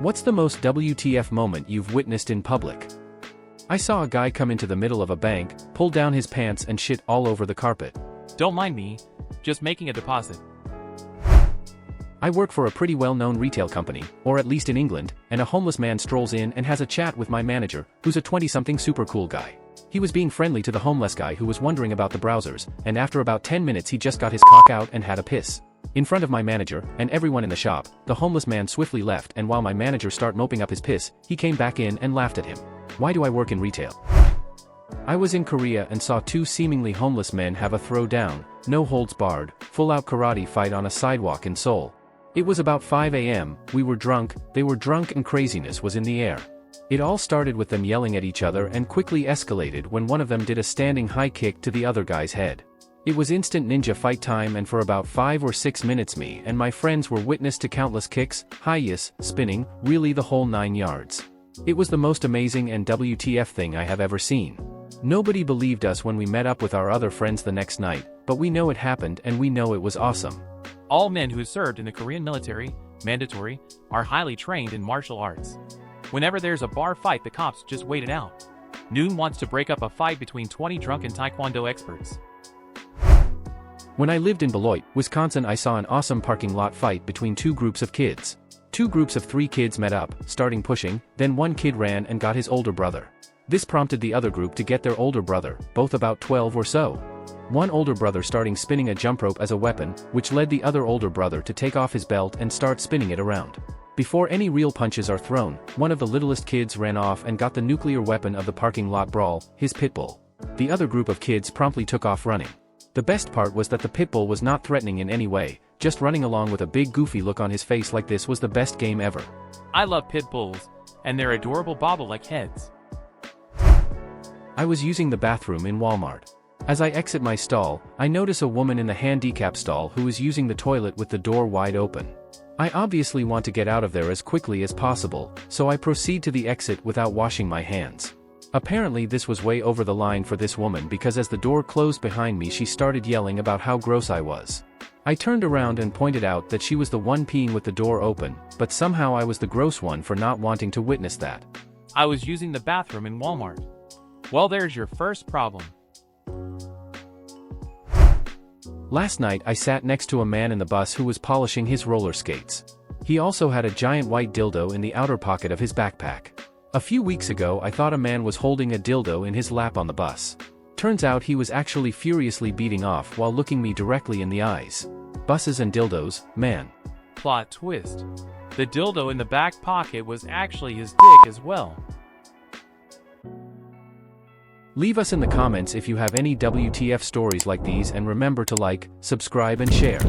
What's the most WTF moment you've witnessed in public? I saw a guy come into the middle of a bank, pull down his pants and shit all over the carpet. Don't mind me, just making a deposit. I work for a pretty well-known retail company, or at least in England, and a homeless man strolls in and has a chat with my manager, who's a 20-something super cool guy. He was being friendly to the homeless guy who was wondering about the browsers, and after about 10 minutes he just got his cock out and had a piss. In front of my manager, and everyone in the shop, the homeless man swiftly left, and while my manager started moping up his piss, he came back in and laughed at him. Why do I work in retail? I was in Korea and saw two seemingly homeless men have a throw-down, no-holds-barred, full-out karate fight on a sidewalk in Seoul. It was about 5 a.m., we were drunk, they were drunk and craziness was in the air. It all started with them yelling at each other and quickly escalated when one of them did a standing high kick to the other guy's head. It was instant ninja fight time, and for about 5 or 6 minutes me and my friends were witness to countless kicks, hi-yas, spinning, really the whole 9 yards. It was the most amazing and WTF thing I have ever seen. Nobody believed us when we met up with our other friends the next night, but we know it happened and we know it was awesome. All men who served in the Korean military, mandatory, are highly trained in martial arts. Whenever there's a bar fight, the cops just wait it out. Noon wants to break up a fight between 20 drunken taekwondo experts. When I lived in Beloit, Wisconsin, I saw an awesome parking lot fight between two groups of kids. Two groups of 3 kids met up, starting pushing, then one kid ran and got his older brother. This prompted the other group to get their older brother, both about 12 or so. One older brother starting spinning a jump rope as a weapon, which led the other older brother to take off his belt and start spinning it around. Before any real punches are thrown, one of the littlest kids ran off and got the nuclear weapon of the parking lot brawl, his pit bull. The other group of kids promptly took off running. The best part was that the pit bull was not threatening in any way, just running along with a big goofy look on his face like this was the best game ever. I love pit bulls, and their adorable bobble-like heads. I was using the bathroom in Walmart. As I exit my stall, I notice a woman in the handicap stall who is using the toilet with the door wide open. I obviously want to get out of there as quickly as possible, so I proceed to the exit without washing my hands. Apparently this was way over the line for this woman, because as the door closed behind me she started yelling about how gross I was. I turned around and pointed out that she was the one peeing with the door open, but somehow I was the gross one for not wanting to witness that. I was using the bathroom in Walmart. Well, there's your first problem. Last night I sat next to a man in the bus who was polishing his roller skates. He also had a giant white dildo in the outer pocket of his backpack. A few weeks ago I thought a man was holding a dildo in his lap on the bus. Turns out he was actually furiously beating off while looking me directly in the eyes. Buses and dildos, man. Plot twist. The dildo in the back pocket was actually his dick as well. Leave us in the comments if you have any WTF stories like these, and remember to like, subscribe and share.